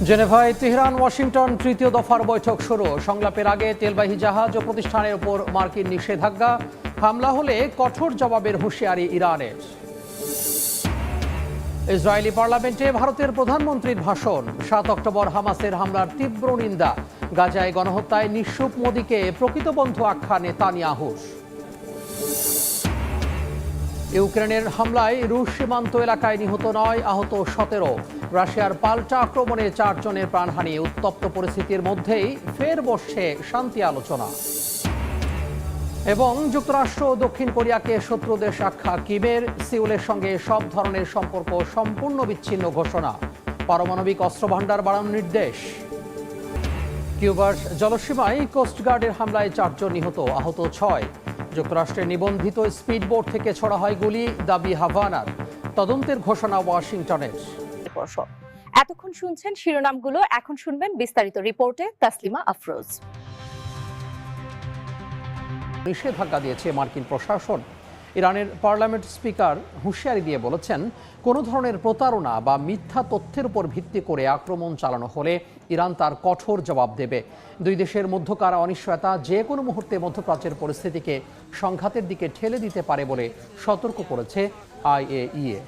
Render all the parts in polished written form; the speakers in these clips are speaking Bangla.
জেনেভায় তেহরান ওয়াশিংটন তৃতীয় দফার বৈঠক শুরু। সংলাপের আগে তেলবাহী জাহাজ ও প্রতিষ্ঠানের উপর মার্কিন নিষেধাজ্ঞা, হামলা হলে কঠোর জবাবের হুঁশিয়ারি ইরানের। ইসরায়েলি পার্লামেন্টে ভারতের প্রধানমন্ত্রীর ভাষণ। ৭ অক্টোবর হামাসের হামলার তীব্র নিন্দা। গাজায় গণহত্যায় নিঃশুক মোদীকে প্রকৃত বন্ধু আখ্যা নেতানিয়াহুর। ইউক্রেনের হামলায় রুশ সীমান্ত এলাকায় নিহত ৯, আহত ১৭। রাশিয়ার পাল্টা আক্রমণে ৪ জনের প্রাণহানি। উত্তপ্ত পরিস্থিতির মধ্যেই ফের বসছে শান্তি আলোচনা। এবং যুক্তরাষ্ট্র ও দক্ষিণ কোরিয়াকে শত্রু দেশ আখ্যা কিমের। সিউলের সঙ্গে সব ধরনের সম্পর্ক সম্পূর্ণ বিচ্ছিন্ন ঘোষণা। পারমাণবিক অস্ত্রভান্ডার বাড়ানোর নির্দেশ। কিউবার জলসীমায় কোস্টগার্ডের হামলায় ৪ জন নিহত, আহত ৬। যুক্তরাষ্ট্রের নিবন্ধিত স্পিডবোট থেকে ছোড়া হয় গুলি, দাবি হাভানার। তদন্তের ঘোষণা ওয়াশিংটনের। এতক্ষণ শুনছেন শিরোনামগুলো, এখন শুনবেন বিস্তারিত রিপোর্টে তাসলিমা আফরোজ। নিষেধাজ্ঞা দিয়েছে মার্কিন প্রশাসন। ইরানের পার্লামেন্ট স্পিকার হুঁশিয়ারি দিয়ে বলেছেন, কোনো ধরনের প্রতারণা বা মিথ্যা তথ্যের উপর ভিত্তি করে আক্রমণ চালানো হলে ইরান তার কঠোর জবাব দেবে। দুই দেশের মধ্যকার অনিশ্চয়তা যে কোনো মুহূর্তে মধ্যপ্রাচ্যের পরিস্থিতিকে সংঘাতের দিকে ঠেলে দিতে পারে বলে সতর্ক করেছে IAEA।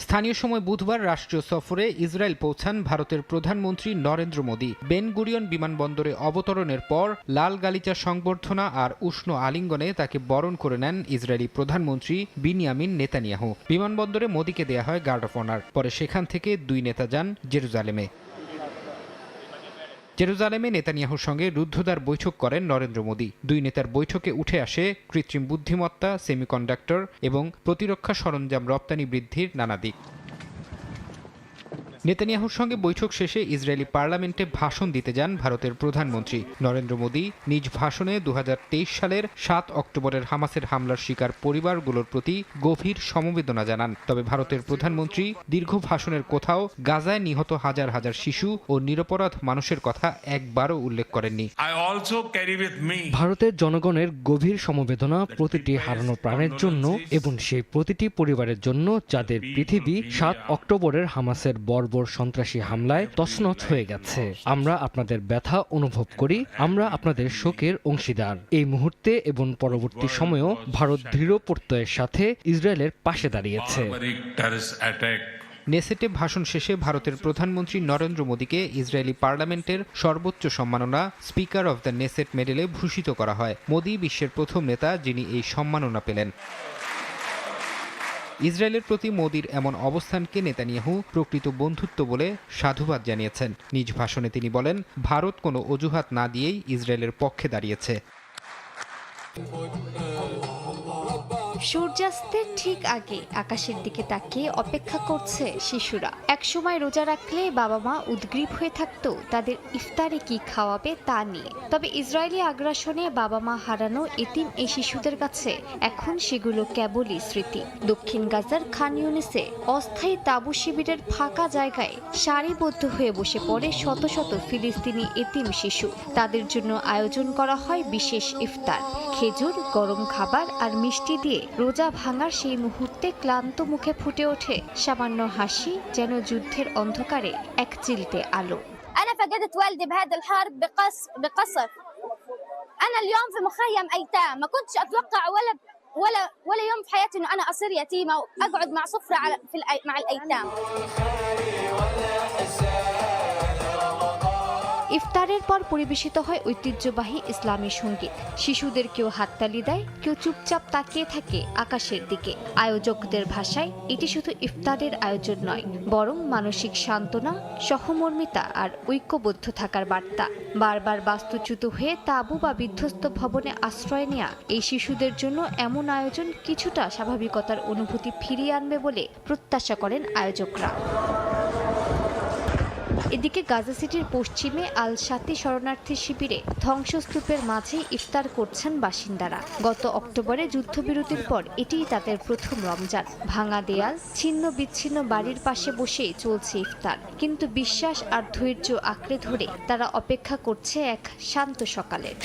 স্থানীয় সময় বুধবার রাষ্ট্রীয় সফরে ইসরায়েল পৌঁছান ভারতের প্রধানমন্ত্রী নরেন্দ্র মোদী। বেন গুরিয়ন বিমানবন্দরে অবতরণের পর লাল গালিচা সংবর্ধনা আর উষ্ণ আলিঙ্গনে তাকে বরণ করে নেন ইসরায়েলি প্রধানমন্ত্রী বিনিয়ামিন নেতানিয়াহু। বিমানবন্দরে মোদীকে দেয়া হয় গার্ড অফ অনার। পরে সেখান থেকে দুই নেতা যান জেরুজালেমে। জেরুজালেমে নেতানিয়াহুর সঙ্গে রুদ্ধদ্বার বৈঠক করেন নরেন্দ্র মোদী। দুই নেতার বৈঠকে উঠে আসে কৃত্রিম বুদ্ধিমত্তা, সেমিকন্ডাক্টর এবং প্রতিরক্ষা সরঞ্জাম রপ্তানি বৃদ্ধির নানা দিক। নেতানিয়াহুর সঙ্গে বৈঠক শেষে ইসরায়েলি পার্লামেন্টে ভাষণ দিতে যান ভারতের প্রধানমন্ত্রী। নরেন্দ্র মোদী নিজ ভাষণে ২০২৩ সালের ৭ অক্টোবরের হামাসের হামলার শিকার পরিবারগুলোর প্রতি গভীর সমবেদনা জানান। তবে ভারতের প্রধানমন্ত্রী দীর্ঘ ভাষণের কোথাও গাজায় নিহত হাজার হাজার শিশু ও নিরপরাধ মানুষের কথা একবারও উল্লেখ করেননি। ভারতের জনগণের গভীর সমবেদনা প্রতিটি হারানো প্রাণের জন্য এবং সেই প্রতিটি পরিবারের জন্য যাদের পৃথিবী ৭ অক্টোবরের হামাসের বর্বর সন্ত্রাসী হামলায় তছনছ হয়ে গেছে। আমরা আপনাদের ব্যথা অনুভব করি, আমরা আপনাদের শোকের অংশীদার। এই মুহূর্তে এবং পরবর্তী সময়েও ভারত দৃঢ় প্রত্যয়ের সাথে ইসরায়েলের পাশে দাঁড়িয়েছে। নেসেটে ভাষণ শেষে ভারতের প্রধানমন্ত্রী নরেন্দ্র মোদীকে ইসরায়েলি পার্লামেন্টের সর্বোচ্চ সম্মাননা স্পিকার অব দ্য নেসেট মেডেলে ভূষিত করা হয়। মোদী বিশ্বের প্রথম নেতা যিনি এই সম্মাননা পেলেন। ইসরায়েলের প্রতি মোদীর এমন অবস্থানকে নেতানিয়াহু প্রকৃত বন্ধুত্ব বলে সাধুবাদ জানিয়েছেন। নিজ ভাষণে তিনি বলেন, ভারত কোনো অজুহাত না দিয়েই ইসরায়েলের পক্ষে দাঁড়িয়েছে। সূর্যাস্তের ঠিক আগে আকাশের দিকে তাকিয়ে অপেক্ষা করছে শিশুরা। একসময় রোজা রাখলে বাবা মা উদ্গ্রীব হয়ে থাকতো তাদের ইফতারে কি খাওয়াবে তা নিয়ে। তবে ইসরায়েলি আগ্রাসনে বাবা মা হারানো এতিম এই শিশুদের কাছে এখন সেগুলো কেবলই স্মৃতি। দক্ষিণ গাজার খান ইউনিসে অস্থায়ী তাঁবু শিবিরের ফাঁকা জায়গায় সারিবদ্ধ হয়ে বসে পড়ে শত শত ফিলিস্তিনি এতিম শিশু। তাদের জন্য আয়োজন করা হয় বিশেষ ইফতার। খেজুর, গরম খাবার আর মিষ্টি দিয়ে রোজা ভাঙার সেই মুহূর্তে ক্লান্ত মুখে ফুটে ওঠে সামান্য হাসি, যেন যুদ্ধের অন্ধকারে এক চিলতে আলো। أنا فقدت والدي بهذا الحرب بقصف. أنا اليوم في مخيم أيتام، ما كنتش أتوقع ولا يوم في حياتي إنه أنا أصير يتيمة وأقعد مع صفرة مع الأيتام. ইফতারের পর পরিবেশিত হয় ঐতিহ্যবাহী ইসলামী সঙ্গীত। শিশুদের কেউ হাততালি দেয়, কেউ চুপচাপ তাকিয়ে থাকে আকাশের দিকে। আয়োজকদের ভাষায় এটি শুধু ইফতারের আয়োজন নয়, বরং মানসিক সান্ত্বনা, সহমর্মিতা আর ঐক্যবদ্ধ থাকার বার্তা। বারবার বাস্তুচ্যুত হয়ে তাঁবু বা বিধ্বস্ত ভবনে আশ্রয় নেয়া এই শিশুদের জন্য এমন আয়োজন কিছুটা স্বাভাবিকতার অনুভূতি ফিরিয়ে আনবে বলে প্রত্যাশা করেন আয়োজকরা। এদিকে গাজা সিটির পশ্চিমে আল শাতি শরণার্থী শিবিরে ধ্বংসস্তূপের মাঝে ইফতার করছেন বাসিন্দারা। গত অক্টোবরে যুদ্ধবিরতির পর এটিই তাদের প্রথম রমজান। ভাঙা দেয়াল, ছিন্ন বিচ্ছিন্ন বাড়ির পাশে বসে চলছে ইফতার, কিন্তু বিশ্বাস আর ধৈর্য আঁকড়ে ধরে তারা অপেক্ষা করছে এক শান্ত সকালের।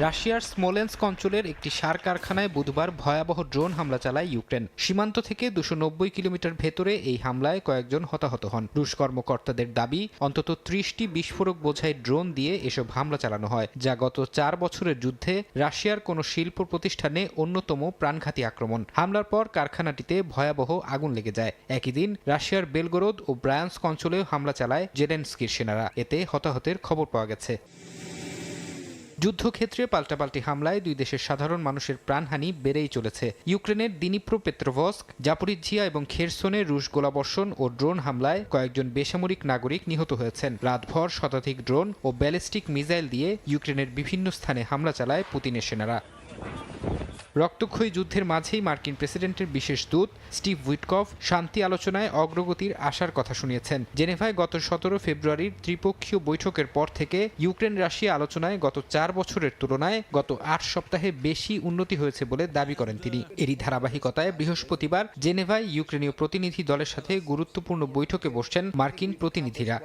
রাশিয়ার স্মোলেন্স্ক অঞ্চলের একটি সার কারখানায় বুধবার ভয়াবহ ড্রোন হামলা চালায় ইউক্রেন। সীমান্ত থেকে 290 কিলোমিটার ভেতরে এই হামলায় কয়েকজন হতাহত হন। রুশ কর্মকর্তাদের দাবি, অন্তত 30টি বিস্ফোরক বোঝাই ড্রোন দিয়ে এসব হামলা চালানো হয়, যা গত 4 বছরের যুদ্ধে রাশিয়ার কোনো শিল্প প্রতিষ্ঠানে অন্যতম প্রাণঘাতী আক্রমণ। হামলার পর কারখানাটিতে ভয়াবহ আগুন লেগে যায়। একই দিন রাশিয়ার বেলগোরোদ ও ব্রায়ান্স্ক অঞ্চলেও হামলা চালায় জেলেনস্কির সেনারা। এতে হতাহতের খবর পাওয়া গেছে। যুদ্ধক্ষেত্রে পাল্টাপাল্টি হামলায় দুই দেশের সাধারণ মানুষের প্রাণহানি বেড়েই চলেছে। ইউক্রেনের দিনিপ্রোপেট্রোভস্ক, জাপোরিজ্জিয়া এবং খেরসনে রুশ গোলাবর্ষণ ও ড্রোন হামলায় কয়েকজন বেসামরিক নাগরিক নিহত হয়েছেন। রাতভর শতাধিক ড্রোন ও ব্যালিস্টিক মিসাইল দিয়ে ইউক্রেনের বিভিন্ন স্থানে হামলা চালায় পুতিনের সেনারা। রক্তক্ষয়ী যুদ্ধের মাঝেই মার্কিন প্রেসিডেন্টের বিশেষ দূত স্টিভ উইটকফ শান্তি আলোচনায় অগ্রগতির আশার কথা শুনিয়েছেন। জেনেভায় গত 17 ফেব্রুয়ারির ত্রিপক্ষীয় বৈঠকের পর থেকে ইউক্রেন রাশিয়া আলোচনায় গত 4 বছরের তুলনায় গত 8 সপ্তাহে বেশি উন্নতি হয়েছে বলে দাবি করেন তিনি। এরই ধারাবাহিকতায় বৃহস্পতিবার জেনেভায় ইউক্রেনীয় প্রতিনিধি দলের সাথে গুরুত্বপূর্ণ বৈঠকে বসছেন মার্কিন প্রতিনিধিরা।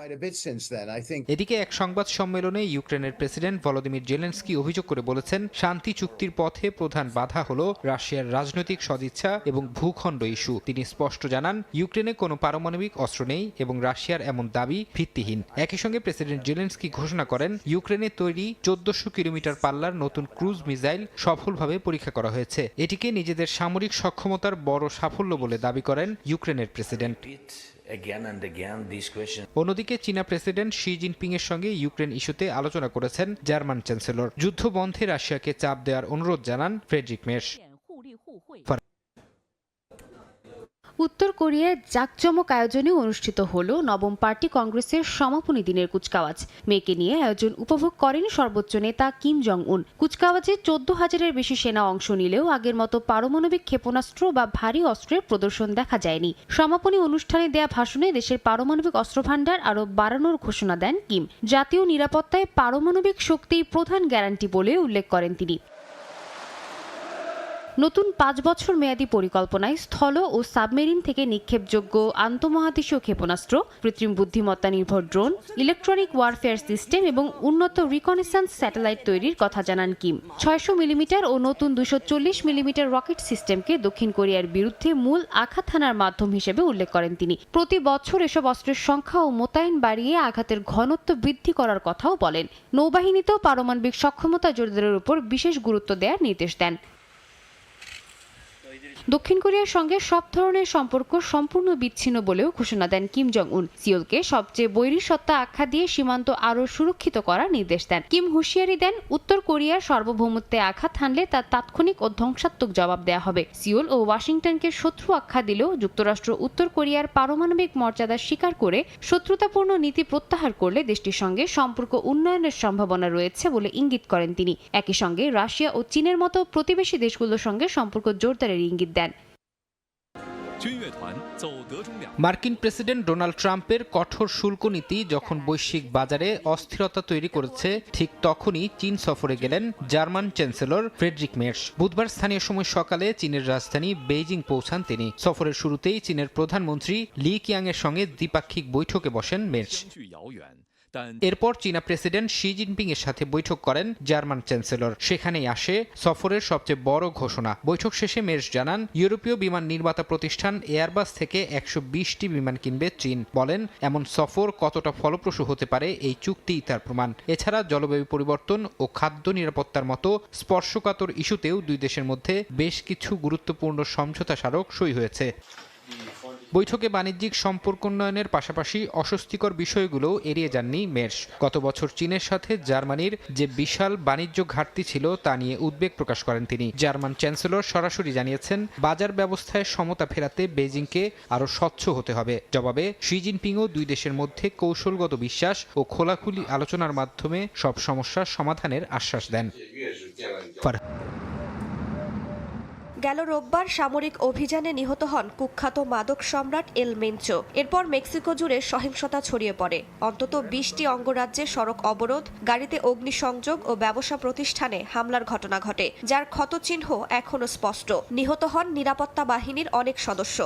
এদিকে এক সংবাদ সম্মেলনে ইউক্রেনের প্রেসিডেন্ট ভলোদিমির জেলেনস্কি অভিযোগ করে বলেছেন, শান্তি চুক্তির পথে প্রধান বাধা হলো রাশিয়ার রাজনৈতিক সদিচ্ছা এবং ভূখণ্ড ইস্যু। তিনি স্পষ্ট জানান, ইউক্রেনে কোনো পারমাণবিক অস্ত্র নেই এবং রাশিয়ার এমন দাবি ভিত্তিহীন। একই সঙ্গে প্রেসিডেন্ট জেলেনস্কি ঘোষণা করেন, ইউক্রেনে তৈরি 1400 কিলোমিটার পাল্লার নতুন ক্রুজ মিসাইল সফলভাবে পরীক্ষা করা হয়েছে। এটিকে নিজেদের সামরিক সক্ষমতার বড় সাফল্য বলে দাবি করেন ইউক্রেনের প্রেসিডেন্ট। অন্যদিকে চীনা প্রেসিডেন্ট শি জিনপিং এর সঙ্গে ইউক্রেন ইস্যুতে আলোচনা করেছেন জার্মান চ্যান্সেলর। যুদ্ধ বন্ধে রাশিয়াকে চাপ দেওয়ার অনুরোধ জানান ফ্রেডরিক মের্শ। উত্তর কোরিয়ায় জাঁকজমক আয়োজনে অনুষ্ঠিত হল নবম পার্টি কংগ্রেসের সমাপনী দিনের কুচকাওয়াজ। মেয়েকে নিয়ে আয়োজন উপভোগ করেন সর্বোচ্চ নেতা কিম জং উন। কুচকাওয়াজে 14,000-এর বেশি সেনা অংশ নিলেও আগের মতো পারমাণবিক ক্ষেপণাস্ত্র বা ভারী অস্ত্রের প্রদর্শন দেখা যায়নি। সমাপনী অনুষ্ঠানে দেয়া ভাষণে দেশের পারমাণবিক অস্ত্রভান্ডার আরও বাড়ানোর ঘোষণা দেন কিম। জাতীয় নিরাপত্তায় পারমাণবিক শক্তিই প্রধান গ্যারান্টি বলে উল্লেখ করেন তিনি। নতুন 5 বছর মেয়াদী পরিকল্পনায় স্থল ও সাবমেরিন থেকে নিক্ষেপযোগ্য আন্তঃমহাদেশীয় ক্ষেপণাস্ত্র, কৃত্রিম বুদ্ধিমত্তা নির্ভর ড্রোন, ইলেকট্রনিক ওয়ারফেয়ার সিস্টেম এবং উন্নত রিকনেসান্স স্যাটেলাইট তৈরির কথা জানান কিম। 600 মিলিমিটার ও নতুন 240 মিলিমিটার রকেট সিস্টেমকে দক্ষিণ কোরিয়ার বিরুদ্ধে মূল আঘাত হানার মাধ্যম হিসেবে উল্লেখ করেন তিনি। প্রতি বছর এসব অস্ত্রের সংখ্যা ও মোতায়েন বাড়িয়ে আঘাতের ঘনত্ব বৃদ্ধি করার কথাও বলেন। নৌবাহিনীতেও পারমাণবিক সক্ষমতা জোরদারের উপর বিশেষ গুরুত্ব দেওয়ার নির্দেশ দেন। দক্ষিণ কোরিয়ার সঙ্গে সব ধরনের সম্পর্ক সম্পূর্ণ বিচ্ছিন্ন বলেও ঘোষণা দেন কিম জং উন। সিওলকে সবচেয়ে বৈরীসত্তা আখ্যা দিয়ে সীমান্ত আরও সুরক্ষিত করার নির্দেশ দেন। কিম হুঁশিয়ারি দেন, উত্তর কোরিয়ার সার্বভৌমত্বে আঘাত হানলে তার তাৎক্ষণিক ও ধ্বংসাত্মক জবাব দেওয়া হবে। সিওল ও ওয়াশিংটনকে শত্রু আখ্যা দিলেও যুক্তরাষ্ট্র উত্তর কোরিয়ার পারমাণবিক মর্যাদা স্বীকার করে শত্রুতাপূর্ণ নীতি প্রত্যাহার করলে দেশটির সঙ্গে সম্পর্ক উন্নয়নের সম্ভাবনা রয়েছে বলে ইঙ্গিত করেন তিনি। একই সঙ্গে রাশিয়া ও চীনের মতো প্রতিবেশী দেশগুলোর সঙ্গে সম্পর্ক জোরদারের ইঙ্গিত দেন। মার্কিন প্রেসিডেন্ট ডোনাল্ড ট্রাম্পের কঠোর শুল্ক নীতি যখন বৈশ্বিক বাজারে অস্থিরতা তৈরি করেছে, ঠিক তখনই চীন সফরে গেলেন জার্মান চ্যান্সেলর ফ্রেডরিক মের্শ। বুধবার স্থানীয় সময় সকালে চীনের রাজধানী বেইজিং পৌঁছান তিনি। সফরের শুরুতেই চীনের প্রধানমন্ত্রী লি কিয়াং এর সঙ্গে দ্বিপাক্ষিক বৈঠকে বসেন মের্শ। এরপর চীনা প্রেসিডেন্ট শি জিনপিং এর সাথে বৈঠক করেন জার্মান চ্যান্সেলর। সেখানেই আসে সফরের সবচেয়ে বড় ঘোষণা। বৈঠক শেষে মের্শ জানান, ইউরোপীয় বিমান নির্মাতা প্রতিষ্ঠান এয়ারবাস থেকে 120টি বিমান কিনবে চীন। বলেন, এমন সফর কতটা ফলপ্রসূ হতে পারে এই চুক্তিই তার প্রমাণ। এছাড়া জলবায়ু পরিবর্তন ও খাদ্য নিরাপত্তার মতো স্পর্শকাতর ইস্যুতেও দুই দেশের মধ্যে বেশ কিছু গুরুত্বপূর্ণ সমঝোতা স্মারক সই হয়েছে। বৈঠকে বাণিজ্যিক সম্পর্ক উন্নয়নের পাশাপাশি অস্বস্তিকর বিষয়গুলো এড়িয়ে যাননি মের্শ। গত বছর চীনের সাথে জার্মানির যে বিশাল বাণিজ্য ঘাটতি ছিল তা নিয়ে উদ্বেগ প্রকাশ করেন তিনি। জার্মান চ্যান্সেলর সরাসরি জানিয়েছেন, বাজার ব্যবস্থায় সমতা ফেরাতে বেজিংকে আরও স্বচ্ছ হতে হবে। জবাবে শি জিনপিংও দুই দেশের মধ্যে কৌশলগত বিশ্বাস ও খোলাখুলি আলোচনার মাধ্যমে সব সমস্যার সমাধানের আশ্বাস দেন। গেল রোববার সামরিক অভিযানে নিহত হন কুখ্যাত মাদক সম্রাট এল মেনচো। এরপর মেক্সিকো জুড়ে সহিংসতা ছড়িয়ে পড়ে। অন্তত 20টি অঙ্গরাজ্যে সড়ক অবরোধ, গাড়িতে অগ্নিসংযোগ ও ব্যবসা প্রতিষ্ঠানে হামলার ঘটনা ঘটে, যার ক্ষতচিহ্ন এখনও স্পষ্ট। নিহত হন নিরাপত্তা বাহিনীর অনেক সদস্য।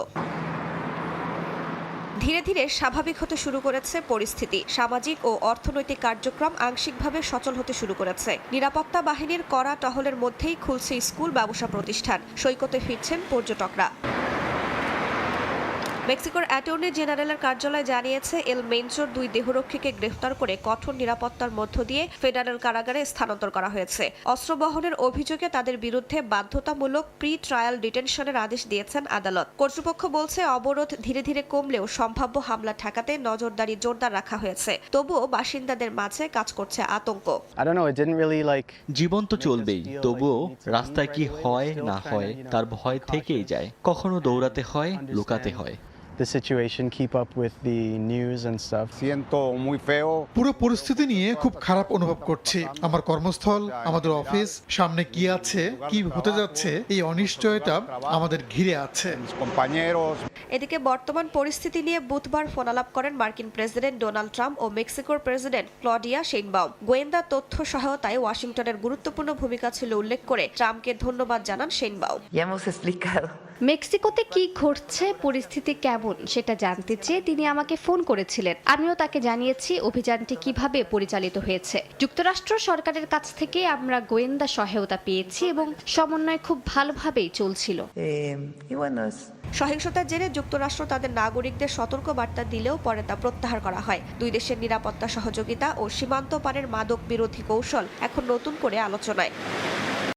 ধীরে ধীরে স্বাভাবিক হতে শুরু করেছে পরিস্থিতি। সামাজিক ও অর্থনৈতিক কার্যক্রম আংশিকভাবে সচল হতে শুরু করেছে। নিরাপত্তা বাহিনীর কড়া টহলের মধ্যেই খুলছে স্কুল, ব্যবসা প্রতিষ্ঠান। সৈকতে ফিরছেন পর্যটকরা। মেক্সিকোর অ্যাটর্নি জেনারেলের কার্যালয় জানিয়েছে এল মেনচোর 2 দেহরক্ষীকে গ্রেফতার করে কঠোর নিরাপত্তার মধ্য দিয়ে ফেডারেল কারাগারে স্থানান্তর করা হয়েছে। অস্ত্র বহনের অভিযোগে তাদের বিরুদ্ধে বাধ্যতামূলক প্রি ট্রায়াল ডিটেনশনের আদেশ দিয়েছেন আদালত। কর্তৃপক্ষ বলছে অবরোধ ধীরে ধীরে কমলেও সম্ভাব্য হামলা ঠেকাতে নজরদারি জোরদার রাখা হয়েছে। তবুও বাসিন্দাদের মাঝে কাজ করছে আতঙ্ক। জীবন তো চলবেই, তবুও রাস্তায় কি হয় না হয় তার ভয় থেকেই যায়। কখনো দৌড়াতে হয়, লুকাতে হয়। the situation, keep up with the news and stuff. পুরো পরিস্থিতি নিয়ে খুব খারাপ অনুভব করছি। আমার কর্মস্থল, আমাদের অফিস, সামনে কি আছে, কি হতে যাচ্ছে, এই অনিশ্চয়তা আমাদের ঘিরে আছে। এদিকে বর্তমান পরিস্থিতি নিয়ে বুধবার ফোনালাপ করেন মার্কিন প্রেসিডেন্ট ডোনাল্ড ট্রাম্প ও মেক্সিকোর প্রেসিডেন্ট ক্লডিয়া শেইনবাউম। গোয়েন্দা তথ্য সহায়তায় ওয়াশিংটনের গুরুত্বপূর্ণ ভূমিকা ছিল উল্লেখ করে ট্রাম্পকে ধন্যবাদ জানান শেইনবাউম। মেক্সিকোতে কি ঘটছে, পরিস্থিতি কেমন সেটা জানতে চেয়ে তিনি আমাকে ফোন করেছিলেন। আমিও তাকে জানিয়েছি অভিযানটি কিভাবে পরিচালিত হয়েছে। যুক্তরাষ্ট্র সরকারের কাছ থেকে আমরা গোয়েন্দা সহায়তা পেয়েছি এবং সমন্বয় খুব ভালোভাবেই চলছিল। সহিংসতার জেরে যুক্তরাষ্ট্র তাদের নাগরিকদের সতর্ক বার্তা দিলেও পরে তা প্রত্যাহার করা হয়। দুই দেশের নিরাপত্তা সহযোগিতা ও সীমান্ত পারের মাদক বিরোধী কৌশল এখন নতুন করে আলোচনায়।